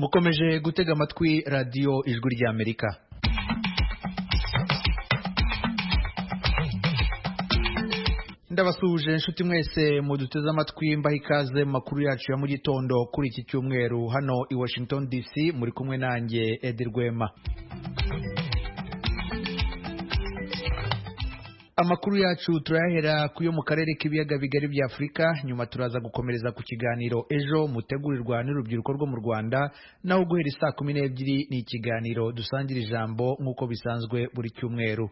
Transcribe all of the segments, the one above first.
mukomeje gutega amatwi radiyo ijwi ry'Amerika. Ndabasuje inshuti mwese muduteze amatwi mbaha ikaze mu makuru yacu ya mu gitondo kuri iki cyumweru hano i Washington DC, muri kumwe nanjye Edi Rwema. Amakuru yacu turayahera kuyo mu karere k'ibiyaga bigari bya Afurika, nyuma turaza gukomereza ku kiganiro ejo mutegurirwa n'urubyiruko rwo mu Rwanda, naho guhera saa 12 ni ikiganiro dusangira ijambo nk'uko bisanzwe buri cyumweru.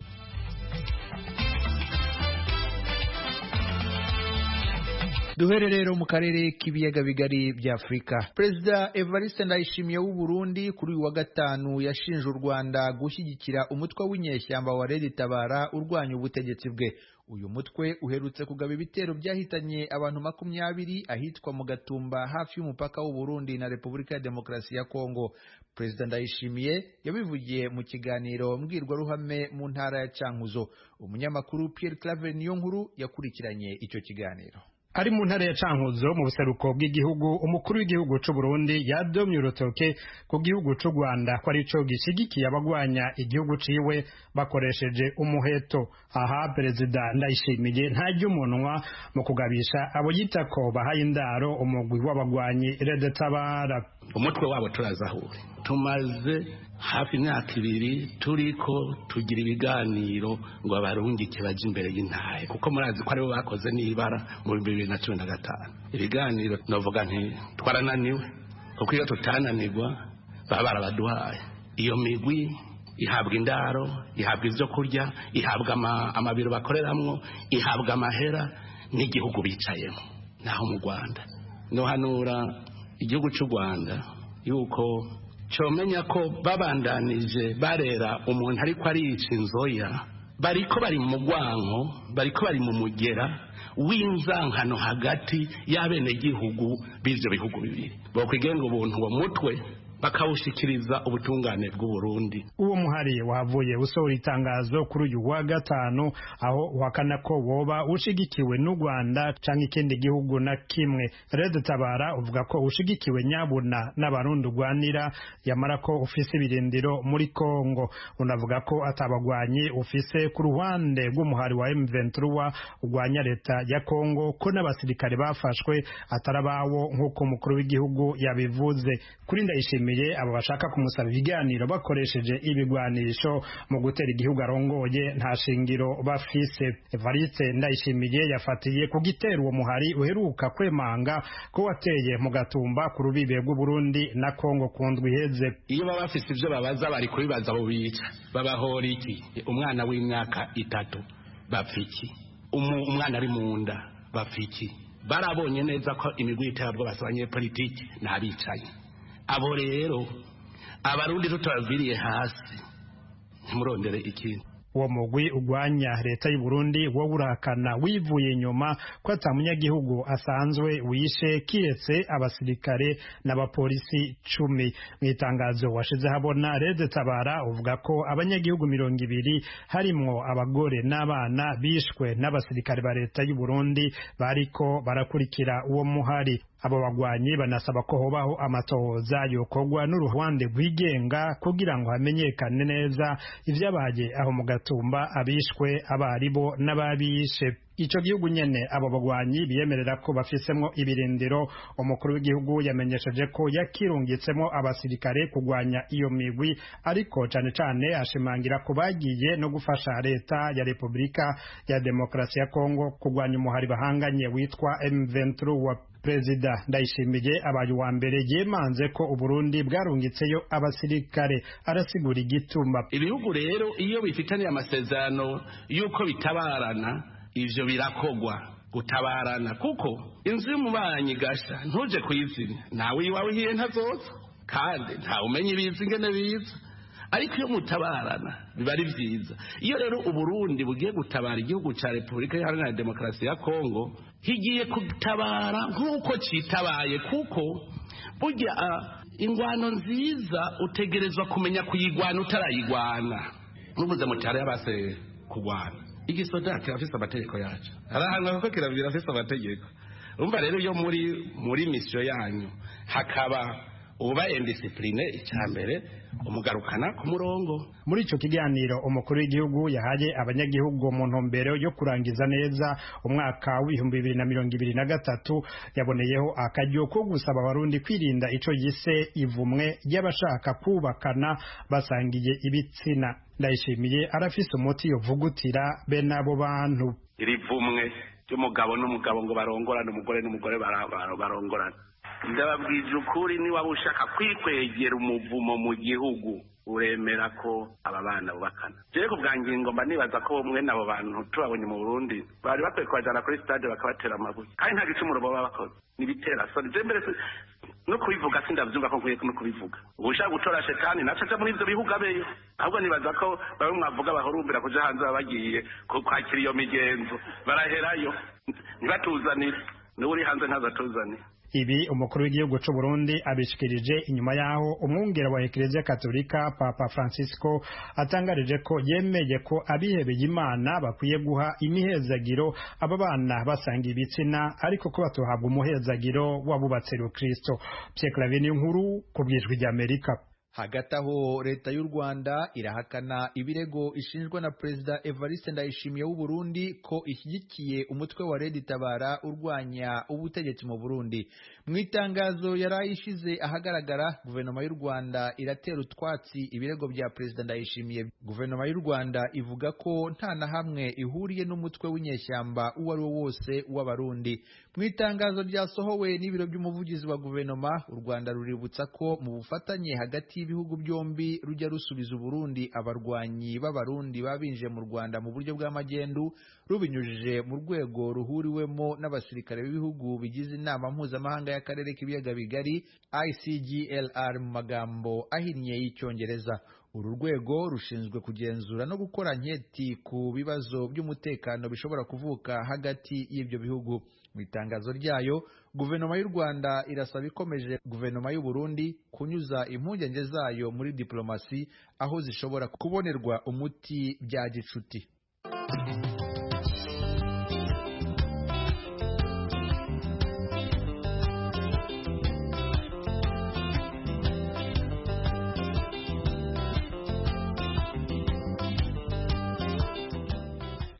Duhere rero mu karere k'ibiyaga bigari bya Afurika. Perezida Evariste Ndayishimiye w'u Burundi kuri uyu wa gatanu yashinje u Rwanda gushyigikira umutwe w'inyeshyamba wa Red Tabara urwanya ubutegetsi bwe. Uyu mutwe uherutse kugaba ibitero byahitanye abantu 20 ahitwa mu Gatumba hafi y'umupaka w'u Burundi na Repubulika ya Demokarasi ya Kongo. Perezida Ndayishimiye yabivugiye mu kiganiro mbwirwaruhame mu ntara ya Cankuzo. Umunyamakuru Pierre Claver Niyonkuru yakurikiranye icyo kiganiro. Ari mu ntara ya Cankuzo mu buseruko bw'igihugu, umukuru w'igihugu c'u Burundi yadomye urutoke ku gihugu c'u Rwanda ko arico gishigikiye abagwanya igihugu ciwe bakoresheje umuheto. Aha Perezida Ndayishimiye ntajya umunwa mu kugabisha abo yitako bahaye indaro umugwi w'abagwanyi Red Tabara. Umutwe wabo turazahure, tumaze hafi imyaka 2 turiko tugira ibiganiro ngo abarungike baje imbere y'intahe, kuko murazi ko aribo bakoze n'ibara mu 2015. Ibiganiro novuga nti twarananiwe, kuko iyo tutananirwa baba barabaduhaye. Iyo migwi ihabwa indaro, ihabwa ivyo kurya, ihabwa amabiro bakoreramwo, ihabwa amahera n'igihugu bicayemo. Naho mu Rwanda no hanura igihugu cy'u Rwanda yuko comenya ko babandanije barera umuntu ariko arica inzoya, bariko bari mu mugwanko, bariko bari mu mugera w'inzankano hagati y'abene gihugu b'ivyo bihugu bibiri. Bokwigenga ubuntu uwo mutwe bakawushikiriza ubutungane bw'u Burundi. Uwo muhari wavuye usohora itangazo kuri uyu wa gatanu aho uhakana ko woba ushigikiwe n'u Rwanda canke ikindi gihugu na kimwe. Red Tabara uvuga ko ushigikiwe nyabuna n'abarundi Rwanira, yamara ko ufise ibirindiro muri Kongo. Unavuga ko atabagwanyi ufise ku ruhande rw'umuhari wa M23 urwanya leta ya Kongo, ko n'abasirikare bafashwe atarabawo nk'uko umukuru w'igihugu yabivuze. Kuri Ndayishimiye abo bashaka kumusaba ibiganiro bakoresheje ibigwanisho mu gutera igihugu arongoye nta shingiro bafise. Evariste Ndayishimiye yafatiye ku gitero uwo muhari uheruka kwemanga ko wateye mu Gatumba ku rubibe rw'u Burundi na Kongo ku ndwi iheze. Iyo baba bafise ivyo babaza bari kubibaza abo bica babahora iki? Umwana w'imyaka 3 bapfiki, umwana ari mu nda bapfiki. Barabonye neza ko imigwi itabwo basabanye politiki n'abicaye. Abo rero abarundi tutaviriye hasi ntimurondere ikintu. Uwo mugwi ugwanya leta y'u Burundi wo urakana wivuye inyuma ko atamunyagihugu asanzwe wishe kiretse abasirikare n'abapolisi 10. Mwitangazo washize habona Red Tabara uvuga ko abanyagihugu 200 harimwo abagore n'abana bishwe n'abasirikare ba leta y'u Burundi bariko barakurikira uwo muhari. Abo bagwanyi banasaba ko hobaho amatohoza yokorwa n'uruhande rwigenga kugira ngo hamenyekane neza ivyabaye aho mu Gatumba, abishwe abaribo n'ababishe. Ico gihugu nyene abo bagwanyi biyemerera ko bafisemwo ibirindiro. Umukuru w'igihugu yamenyesheje ko yakirungitsemo abasirikare kugwanya iyo migwi, ariko cane cane ashimangira ko bagiye no gufasha leta ya Repubulika ya Demokarasi ya Kongo kugwanya umuhari bahanganye witwa M23. Perezida Ndayishimiye abaye wa mbere yemanze ko u Burundi bwarungitseyo abasirikare, arasigura igituma. Ibihugu rero iyo bifitaniye amasezerano yuko bitabarana, ivyo birakogwa gutabarana, kuko inzu y'umubanyi gasha ntuje kuyizimya, nawe iwawe hiye ntazoza kandi nta umenye ibizi ingene biza. Ariko iyo mutabarana biba ari vyiza. Iyo rero u Burundi bugiye gutabara igihugu ca Repubulika Iharanira Demokarasi ya Kongo, higiye kutabara nk'uko citabaye, kuko burya ingwano nziza utegerezwa kumenya kuyigwana utarayigwana. Nubuze mutare yabase kugwana igisoda kirafise amategeko yacu, arahanwa ko kirabira afise amategeko. Umva rero iyo muri mission yanyu hakaba uba indiscipline icyambere umugarukana ku murongo. Muri ico kiganiro umukuru w'igihugu yahaye abanyagihugu mu ntumbero yo kurangiza neza umwaka w'ibihumbi 2023 yaboneyeho akaryo ko gusaba abarundi kwirinda ico yise ivumwe ry'abashaka kubakana basangiye ibitsina. Ndayishimiye arafise umuti yovugutira bene abo bantu. Irivumwe ry'umugabo n'umugabo ngo barongorane, umugore n'umugore barongorane. Ndababwije ukuri, niba ushaka kwikwegera umuvumo mu gihugu uremera ko aba bana bubakana. Jewe ku bwanjye ngomba nibaza ko mwe nabo bantu tubabonye mu Burundi bari bakwiye kwajana kuri stade bakabatera amabuye, kandi nta gicumuro baba bakoze nibitera. So je mbere no kubivuga sindavyumva ko nkwiye no kubivuga. Ushaka gutora shetani naco aja muri ivyo bihugu abeyo, ahubwo nibaza ko bamwe mwavuga bahorumbira kuja hanze bagiye kwakira iyo migenzo baraherayo ntibatuzanire, n'uri hanze ntazatuzanire. Ibi umukuru w'igihugu c'u Burundi abishikirije inyuma yaho umwungere wa Eklezia Katolika Papa Francisco atangarije ko yemeye ko abihebeye Imana bakwiye guha imihezagiro aba bana basanga ibitsina, ariko ko batohabwa umuhezagiro wabubatse Kristo. Pierre Claver Nkuru ku bwijwi rya Amerika. Hagati aho leta y'u Rwanda irahakana ibirego ishinjwa na Perezida Evariste Ndayishimiye w'u Burundi ko ishyigikiye umutwe wa Red Tabara urwanya ubutegetsi mu Burundi. Mu itangazo yarayishize ahagaragara, guverinoma y'u Rwanda iratera utwatsi ibirego bya Perezida Ndayishimiye. Guverinoma y'u Rwanda ivuga ko nta na hamwe ihuriye n'umutwe w'inyeshyamba uwo ari wo wose w'Abarundi. Mu itangazo ryasohowe n'ibiro by'umuvugizi wa guverinoma, u Rwanda ruributsa ko mu bufatanye hagati ibihugu byombi rujya rusubiza Burundi abarwanyi b'Abarundi babinje mu Rwanda mu buryo bw'amagendu, rubinyujije mu rwego ruhuriwemo n'abasirikare b'ibihugu bigize inama mpuzamahanga y'akarere k'ibiyaga bigari ICGLR mu magambo ahinnye y'Icyongereza. Uru rwego rushinzwe kugenzura no gukora nketi ku bibazo by'umutekano bishobora kuvuka hagati y'ibyo bihugu. Mu itangazo ryayo, guverinoma y'u Rwanda irasaba ikomeje guverinoma y'u Burundi kunyuza impungenge zayo muri diplomasi aho zishobora kubonerwa umuti bya gicuti.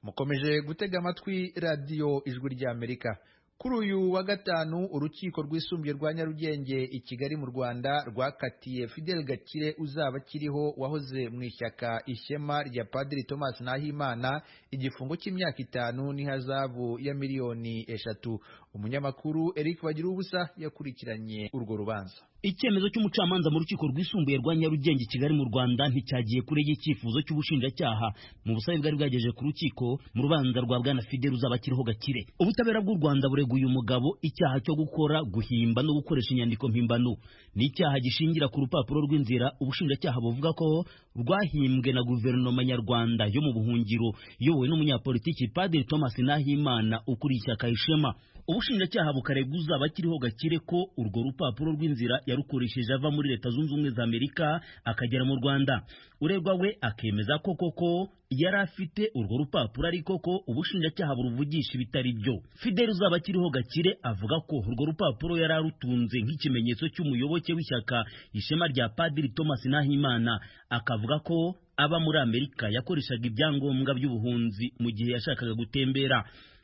Mukomeje gutega amatwi radio Ijwi rya Amerika. Kuri uyu wa gatanu, urukiko rwisumbuye rwa Nyarugenge i Kigali mu Rwanda rwakatiye Fidel Gakire uzaba kiriho wahoze mu ishyaka Ishema rya Padiri Thomas Nahimana igifungo cy'imyaka 5 n'ihazabu ya miliyoni 3. Umunyamakuru Eric Bagirubusa yakurikiranye urwo rubanza. Icyemezo cy'umucamanza mu rukiko rwisumbuye rwa Nyarugenge i Kigali mu Rwanda nticyagiye kure y'icyifuzo cy'ubushinjacyaha mu busabe bwari bwagejeje ku rukiko mu rubanza rwa Bwana Fidel uzaba kiriho Gakire. Ubutabera bw'u Rwanda bureguye umugabo icyaha cyo gukora, guhimba no gukoresha inyandiko mpimbano. Ni icyaha gishingira ku rupapuro rw'inzira ubushinjacyaha buvuga ko rwahimbwe na guverinoma nyarwanda yo mu buhungiro yowe n'umunyapolitiki Padiri Thomas Nahimana ukuriye ishyaka Ishema. Ubushinjacyaha bukarega uzaba kiriho Gakire ko urwo rupapuro rw'inzira yarukoresheje ava muri Leta Zunze Ubumwe za Amerika akagera mu Rwanda. Uregwa we akemeza ko koko yari afite urwo rupapuro, ariko ko ubushinjacyaha buruvugisha ibitari byo. Fidel uzaba kiriho Gakire avuga ko urwo rupapuro yari arutunze nk'ikimenyetso cy'umuyoboke w'ishyaka Ishema rya Padiri Thomas Nahimana, akavuga ko aba muri Amerika yakoreshaga ibyangombwa by'ubuhunzi mu gihe yashakaga gutembera.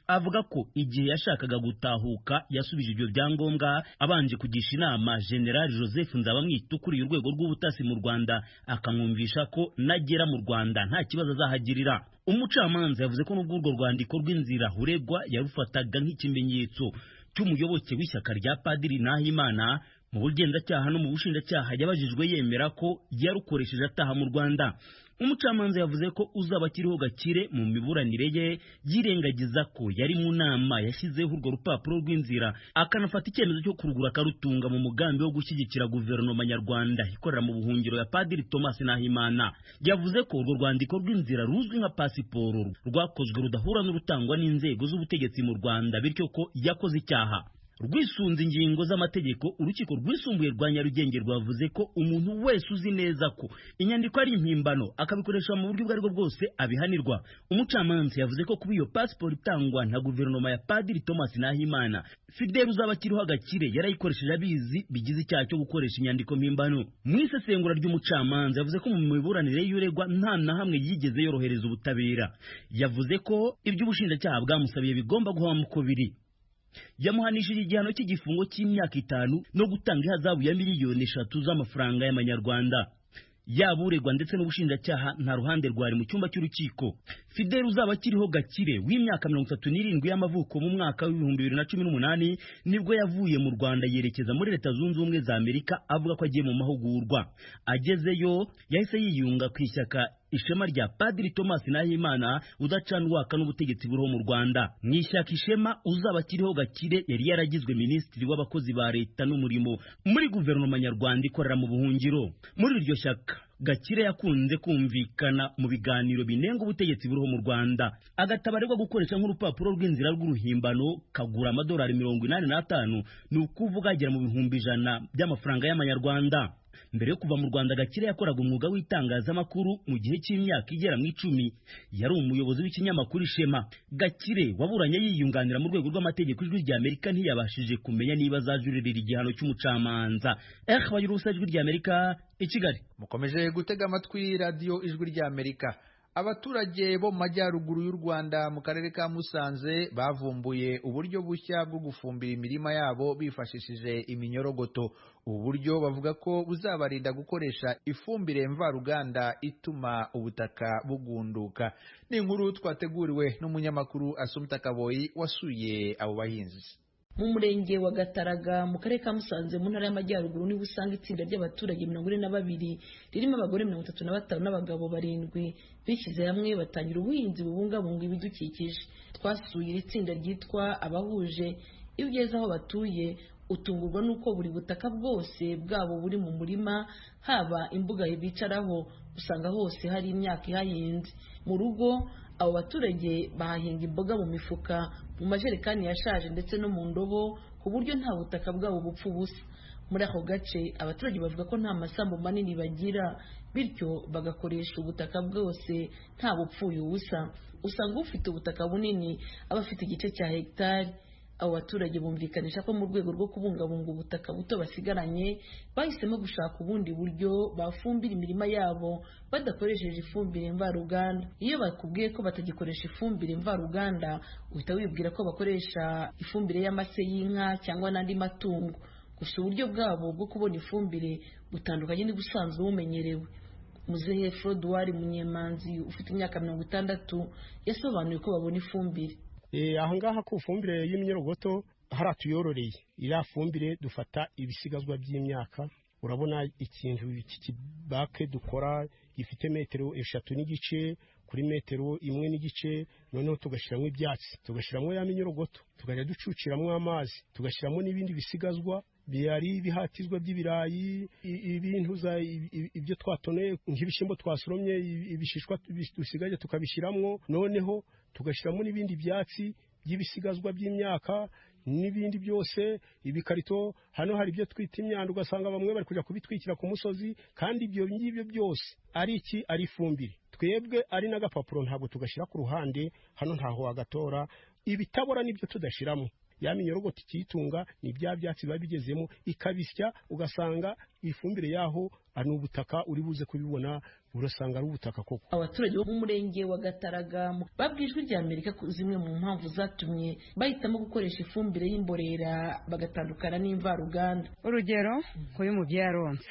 Avuga ko igihe yashakaga gutahuka yasubije ibyo byangombwa abanje kugisha inama General Joseph Nzabamwita ukuriye urwego rw'ubutasi mu Rwanda, akamwumvisha ko nagera mu Rwanda nta kibazo azahagirira. Umucamanza yavuze ko n'ubwo urwo rwandiko rw'inzira uregwa yarufataga nk'ikimenyetso cy'umuyoboke w'ishyaka rya Padiri Nahimana, mu bugenzacyaha no mu bushinjacyaha yabajijwe yemera ko yarukoresheje ataha mu Rwanda. Umucamanza yavuze ko uzaba kiriho Gakire mu miburanire ye yirengagiza ko yari mu nama yashyizeho urwo rupapuro rw'inzira, akanafata icyemezo cyo kurugura akarutunga mu mugambi wo gushyigikira guverinoma nyarwanda ikorera mu buhungiro ya Padiri Thomas Nahimana. Yavuze ko urwo rwandiko rw'inzira ruzwi nka pasiporo rwakozwe rudahura n'urutangwa n'inzego z'ubutegetsi mu Rwanda, bityo ko yakoze icyaha. rwisunze ingingo z'amategeko urukiko rwisumbuye rwa Nyarugenge rwavuze ko umuntu wese uzi neza ko inyandiko ari impimbano akabikoresha mu buryo ubwo aribwo bwose abihanirwa. Umucamanza yavuze ko kuba iyo passport itangwa na guverinoma ya Padiri Thomas Nahimana, Fidel Uzabakiriho Agakire yarayikoresheje abizi bigize icyaha cyo gukoresha inyandiko mpimbano. Mu isesengura ry'umucamanza yavuze ko mu miburanire y'uregwa nta na hamwe yigeze yorohereza ubutabera. Yavuze ko iby'ubushinjacyaha bwamusabiye bigomba guhama uko biri. Yamuhanishije igihano cy'igifungo cy'imyaka 5 no gutanga ihazabu ya miliyoni 3 z'amafaranga y'amanyarwanda. Yaba uregwa ndetse n'ubushinjacyaha nta ruhande rwari mu cyumba cy'urukiko. Fidel Uzabakiriho Gakire w'imyaka 37 y'amavuko mu mwaka wa 2018 nibwo yavuye mu Rwanda yerekeza muri Leta Zunze Ubumwe za Amerika avuga ko agiye mu mahugurwa. Agezeyo yahise yiyunga ku ishyaka Ishema rya Padiri Thomas Nahimana udacanwaka n'ubutegetsi buriho mu Rwanda. Mu ishyaka Ishema Uzabakiriho Gakire yari yaragizwe minisitiri w'abakozi ba leta n'umurimo muri guverinoma nyarwanda ikorera mu buhungiro. Muri iryo shyaka Gakire yakunze kumvikana mu biganiro binenga ubutegetsi buriho mu Rwanda, agatabarirwa gukoresha nk'urupapuro rw'inzira rw'uruhimbano kagura amadolari 85, ni ukuvuga agera mu bihumbi 100 by'amafaranga y'amanyarwanda. Mbere yo kuva mu Rwanda Gakire yakoraga umwuga w'itangazamakuru mu gihe cy'imyaka igera mu 10. Yari umuyobozi w'ikinyamakuru Ishema. Gakire waburanye yiyunganira mu rwego rw'amategeko ijwi rya Amerika ntiyabashije kumenya niba azajuririra igihano cy'umucamanza. Bayurusa ijwi rya Amerika i Kigali. Mukomeje gutega amatwi radio ijwi rya Amerika. Abaturage bo mu majyaruguru y'u Rwanda mu karere ka Musanze bavumbuye uburyo bushya bwo gufumbira imirima yabo bifashishije iminyorogoto. Ubu buryo bavuga ko buzabarinda gukoresha ifumbire mvaruganda ituma ubutaka bugunduka. Ni inkuru twateguriwe n'umunyamakuru Assumpta Kaboyi wasuye abo bahinzi. Mu murenge wa Gataraga mu karere ka Musanze mu ntara y'amajyaruguru niho usanga itsinda ry'abaturage 42 ririmo abagore 35 n'abagabo 7 bishyize hamwe batangira ubuhinzi bubungabunga ibidukikije. Twasuye iri tsinda ryitwa Abahuje. Iyo ugeze aho batuye utungurwa nuko buri butaka bwose bwabo buri mu murima, haba imbuga bicaraho usanga hose hari imyaka ihahinze. Mu rugo abo baturage bahahinga imboga mu mifuka, mu majerekani yashaje ndetse no mu ndobo, ku buryo nta butaka bwabo bupfa ubusa. Muri ako gace abaturage bavuga ko nta masambu manini bagira, bityo bagakoresha ubutaka bwose nta bupfuye ubusa. Usanga ufite ubutaka bunini aba afite igice cya hegitari. Abo baturage bumvikanisha ko mu rwego rwo kubungabunga ubutaka buto basigaranye bahisemo gushaka ubundi buryo bafumbira imirima yabo badakoresheje ifumbire mvaruganda. Iyo bakubwiye ko batagikoresha ifumbire mvaruganda uhita wibwira ko bakoresha ifumbire y'amase y'inka cyangwa n'andi matungo. Gusa uburyo bwabo bwo kubona ifumbire butandukanye n'ubusanzwe bumenyerewe. Muzehe Frodouard Munyemanzi ufite imyaka 60 yasobanuye ko babona ifumbire. Ahangaha ku fumbire y'iminyorogoto haratuyororeye. Ira fumbire dufata ibisigazwa by'imyaka. Urabona ikintu kibake dukora gifite metero 3 n'igice kuri metero 1 n'igice, noneho tugashiramo ibyatsi, tugashiramo ya minyorogoto, tukajya ducuciramo amazi, tugashiramo n'ibindi bisigazwa biyari bihatizwa by'ibirayi, ibintu za ibyo twatoneye nk'ibishimbo twasoromye, ibishishwa dusigaje tukabishiramo, noneho tugashiramo n'ibindi byatsi by'ibisigazwa by'imyaka n'ibindi byose. Ibikarito hano hari ibyo twita imyanda, ugasanga bamwe bari kujya kubitwikira ku musozi, kandi ibyo ngibyo byose ari iki? Ari ifumbire. Twebwe ari n'agapapuro ntabwo tugashira ku ruhande, hano ntaho wagatora. Ibitabora nibyo tudashiramo. Ya minyorogoto ikitunga ni bya byatsi babigezemo ikabisya, ugasanga ifumbire yaho ari ubutaka uri buze kubibona, urasanga ari ubutaka koko. Abaturage bo mu murenge wa Gataraga babwijwe rya Amerika zimwe mu mpamvu zatumye bahitamo gukoresha ifumbire y'imborera bagatandukana n'imvaruganda. Urugero kuyu mu byaronse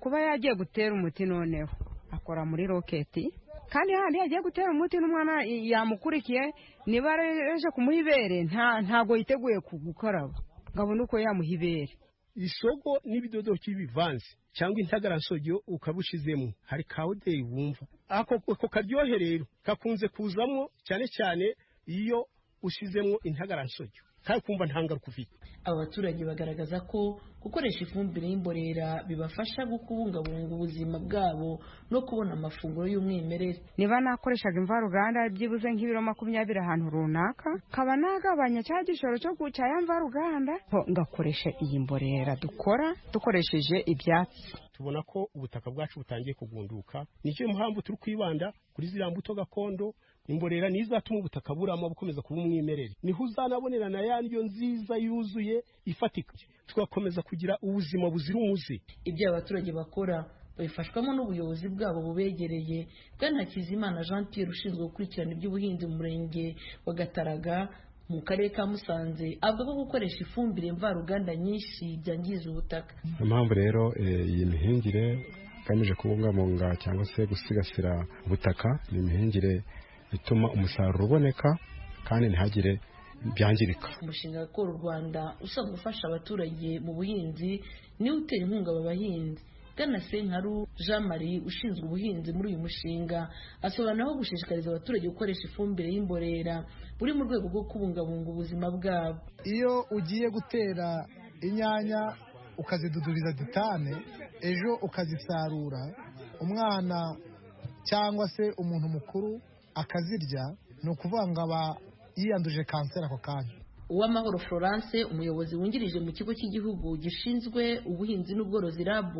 kuba yagiye gutera umuti, noneho akora muri roketi, kandi handi yagiye gutera umuti n'umwana yamukurikiye, niba aje kumuha ibere ntago yiteguye kugukaraba ngabona uko yamuha ibere. Isogo n'ibidodo cy'ibivanze cyangwa intagaransogyo ukabushizemo, hari kawudeyi wumva ako karyohe rero kakunze kuzamo cyane cyane iyo ushizemo intagaransogyo, kandi kumva ntangaruka ufite. aba baturage bagaragaza ko gukoresha ifumbire y'imborera bibafasha kubungabunga ubuzima bwabo no kubona amafunguro y'umwimerere. Niba nakoreshaga imvaruganda byibuze nk'ibiro 20 ahantu runaka, kaba nagabanya cya gishoro cyo gucaya mvaruganda ngakoresha iyi mborera dukoresheje ibyatsi. Tubona ko ubutaka bwacu butangiye kugunduka, nicyo mpamvu turi kwibanda kuri ziriya mbuto gakondo. Imborera nizatuma ubutaka burama bukomeza kuba umwimerere, niho uzanabonera na ya ndyo nziza yuzuye ifatika, tugakomeza kugira ubuzima buzira umuze. Ibyo abaturage bakora babifashwamo n'ubuyobozi bwabo bubegereye. Bwana Hakizimana Jean Pierre ushinzwe gukurikirana iby'ubuhinzi mu murenge wa Gataraga mu karere ka Musanze avuga ko gukoresha ifumbire mvaruganda nyinshi byangiza ubutaka. Impamvu rero iyi mihingire igamije kubungabunga cyangwa se gusigasira ubutaka ni imihingire bituma umusaruro uboneka kandi ntihagire byangirika. Umushinga Gakora u Rwanda usanzwe ufasha abaturage mu buhinzi niwe utera inkunga aba bahinzi. Bwana Senkaru Jean Marie ushinzwe ubuhinzi muri uyu mushinga asobanura ko gushishikariza abaturage gukoresha ifumbire y'imborera buri mu rwego rwo kubungabunga ubuzima bwabo. Iyo ugiye gutera inyanya ukaziduduriza ditane, ejo ukazisarura, umwana cyangwa se umuntu mukuru akazirya, ni ukuvuga ngo aba yiyanduje kanseri ako kanya. Uwamahoro Florence umuyobozi wungirije mu kigo cy'igihugu gishinzwe ubuhinzi n'ubworozi RAB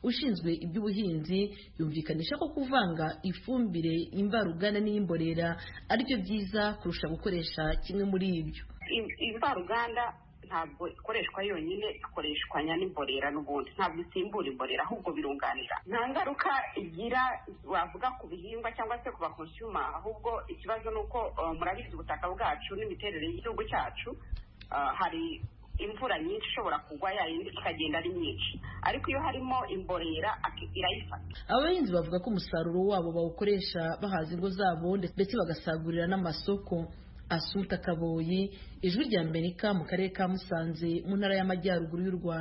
ushinzwe iby'ubuhinzi yumvikanisha ko kuvanga ifumbire imvaruganda n'imborera aribyo byiza kurusha gukoresha kimwe muri ibyo. Imvaruganda ntabwo ikoreshwa yonyine, ikoreshwanya n'imborera n'ubundi, ntabwo isimbura imborera ahubwo birunganira. Nta ngaruka igira wavuga ku bihingwa cyangwa se ku bakonsuma, ahubwo ikibazo ni uko murabizi ubutaka bwacu n'imiterere y'igihugu cyacu, hari imvura nyinshi ishobora kugwa yayindi ikagenda ari nyinshi, ariko iyo harimo imborera irayifata. Abahinzi bavuga ko umusaruro wabo bawukoresha bahaza ingo zabo ndetse bagasagurira n'amasoko. Asumta Kaboyi, Ijwi ry'Amerika mu karere ka Musanze mu ntara y'Amajyaruguru y'u Rwanda.